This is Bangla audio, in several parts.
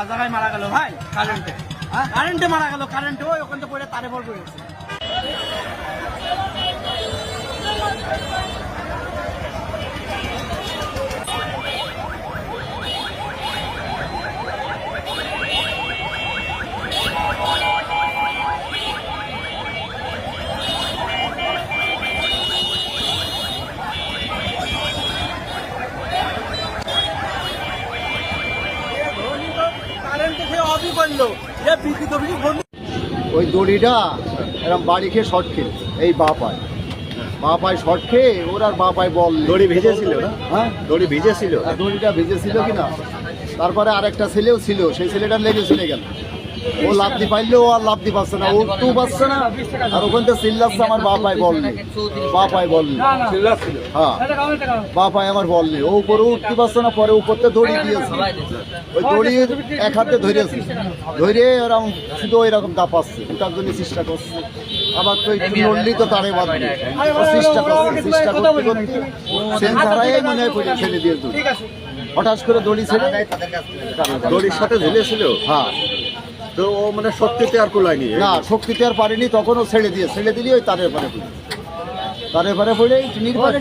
জায়গায় মারা গেল ভাই, কারেন্টে মারা গেল, কারেন্টে ওই ওখান থেকে পড়ে তারে বল পড়ে গেছে। ওই দড়িটা এরকম বাড়ি খেয়ে শর্ট খেয়ে এই বা পায় শর্ট খেয়ে ওর আর বা পায় বল দড়ি ভিজেছিল না? হ্যাঁ দড়ি ভিজেছিল, দড়িটা ভিজেছিল কিনা। তারপরে আরেকটা ছেলেও ছিল, সেই ছেলেটা লেগে চলে গেল। ও লাফদি পাইলেও আর লাফদি পাচ্ছে না, ও তো পাচ্ছে না। আর ওখান থেকে চিল্লাচ্ছে আমার বা পায় বল নেই, বা পায় বল নেই। হ্যাঁ বা পায় আমার বল নেই। ও উপরে উঠতে পারছে না, পরে উপরতে দড়ি দিয়েছে। ওই দড়ি এক হাতে ধরেছে, ধরে এরকম শুধু এরকম দাপাচ্ছে, ওটার জন্য চেষ্টা করছে। আবার তো একটু নড়লি তো তারে বাঁধবে, চেষ্টা করতে সেন্সারাই মনে হয় করে ছেড়ে দিয়ে দড়ি। হঠাৎ করে দড়ি ছেড়ে দড়ির সাথে ঝুলেছিল। হ্যাঁ তো ও মানে শক্তিতে আর কুলায়নি না, শক্তিতে আর পারেনি, তখন ও ছেড়ে দিলে ওই তারের পারে পড়ে, তারের পারে পড়ে টিনির পারে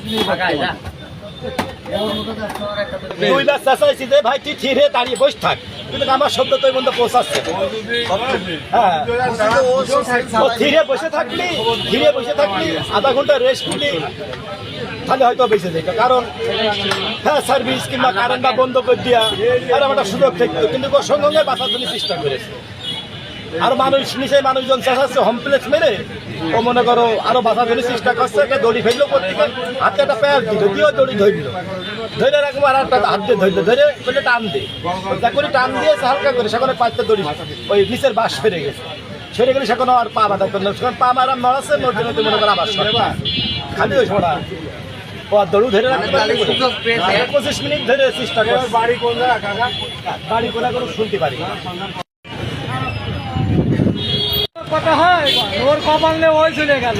দুইবার চেঁচাইছি যে ভাই তুই থিরে দাঁড়িয়ে বসে থাক, কিন্তু আমার শব্দ তো মধ্যে পৌঁছাচ্ছে। হ্যাঁ ধীরে বসে থাকলি, আধা ঘন্টা রেস্ট নিলি, তাহলে হয়তো বেঁচে যেত। কারণ হ্যাঁ সার্ভিস কিংবা কারেন্টটা বন্ধ করে দিয়া এরকম একটা সুযোগ থাকতো, কিন্তু সঙ্গে বাঁচার জন্য চেষ্টা করেছে। আর মানুষ নিচে মানুষজন চেঁচাচ্ছে হোমপ্লেক্স মেরে, ও মনে করো আরো বাঁচার জন্য চেষ্টা করছে। একটা দড়ি ফেললো প্রত্যেকে হাতে, একটা প্যার দিল, দিয়ে দড়ি ধরলো, ধরে রাখবো আর একটা হাত দিয়ে ধরলো, ধরে বলে টান দিয়ে করে টান দিয়েছে হালকা করে, সেখানে পাঁচটা দড়ি ওই নিচের বাঁশ ফেরে গেছে। সেরে গেলে সেখানে আর পা বাঁধা করলো, সেখানে পা মারা নড়াচ্ছে, নড়তে নড়তে মনে করো আবার খালি ওই ছোড়া দড়ু ধরে রাখতে 25 মিনিট ধরে চেষ্টা করছে। বাড়ি কোনা কোনো শুনতে পারি কথা হয়, ওর কপালে ওই চলে গেল।